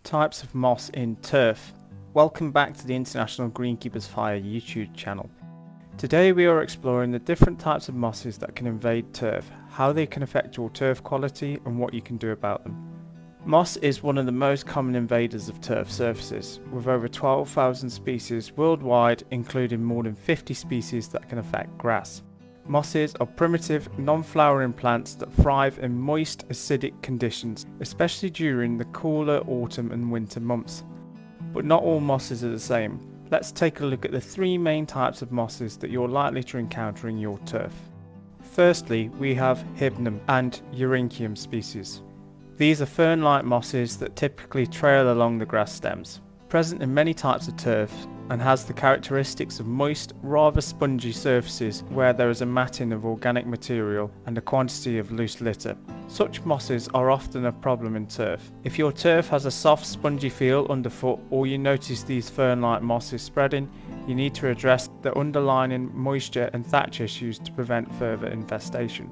Types of moss in turf. Welcome back to the International Greenkeepers Fire YouTube channel. Today we are exploring the different types of mosses that can invade turf, how they can affect your turf quality and what you can do about them. Moss is one of the most common invaders of turf surfaces, with over 12,000 species worldwide, including more than 50 species that can affect grass. Mosses are primitive, non-flowering plants that thrive in moist, acidic conditions, especially during the cooler autumn and winter months. But not all mosses are the same. Let's take a look at the three main types of mosses that you're likely to encounter in your turf. Firstly, we have Hypnum and Eurhynchium species. These are fern-like mosses that typically trail along the grass stems. Present in many types of turf and has the characteristics of moist, rather spongy surfaces where there is a matting of organic material and a quantity of loose litter. Such mosses are often a problem in turf. If your turf has a soft, spongy feel underfoot or you notice these fern-like mosses spreading, you need to address the underlying moisture and thatch issues to prevent further infestation.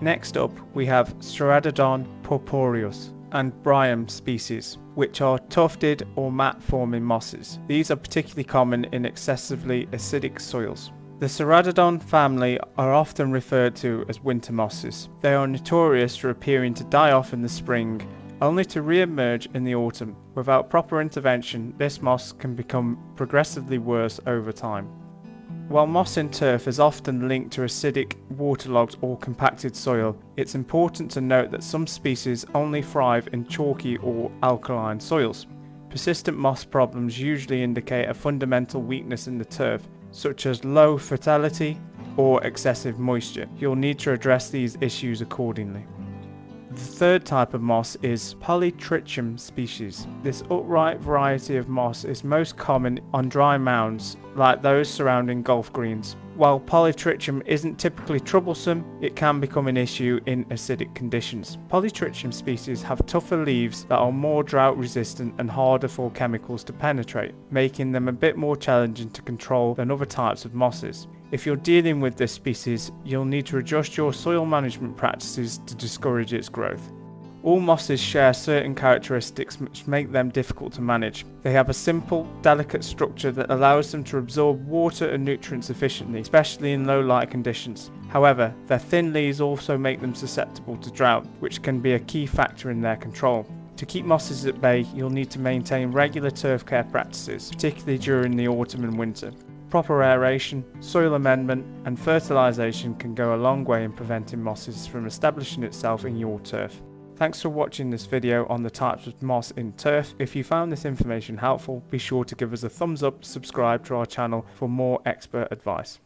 Next up, we have Ceratodon, purpureus and Bryum species, which are tufted or mat-forming mosses. These are particularly common in excessively acidic soils. The Ceratodon family are often referred to as winter mosses. They are notorious for appearing to die off in the spring, only to re-emerge in the autumn. Without proper intervention, this moss can become progressively worse over time. While moss in turf is often linked to acidic, waterlogged or compacted soil, it's important to note that some species only thrive in chalky or alkaline soils. Persistent moss problems usually indicate a fundamental weakness in the turf, such as low fertility or excessive moisture. You'll need to address these issues accordingly. The third type of moss is Polytrichum species. This upright variety of moss is most common on dry mounds, like those surrounding golf greens. While Polytrichum isn't typically troublesome, it can become an issue in acidic conditions. Polytrichum species have tougher leaves that are more drought resistant and harder for chemicals to penetrate, making them a bit more challenging to control than other types of mosses. If you're dealing with this species, you'll need to adjust your soil management practices to discourage its growth. All mosses share certain characteristics which make them difficult to manage. They have a simple, delicate structure that allows them to absorb water and nutrients efficiently, especially in low light conditions. However, their thin leaves also make them susceptible to drought, which can be a key factor in their control. To keep mosses at bay, you'll need to maintain regular turf care practices, particularly during the autumn and winter. Proper aeration, soil amendment and fertilisation can go a long way in preventing mosses from establishing itself in your turf. Thanks for watching this video on the types of moss in turf. If you found this information helpful, be sure to give us a thumbs up, subscribe to our channel for more expert advice.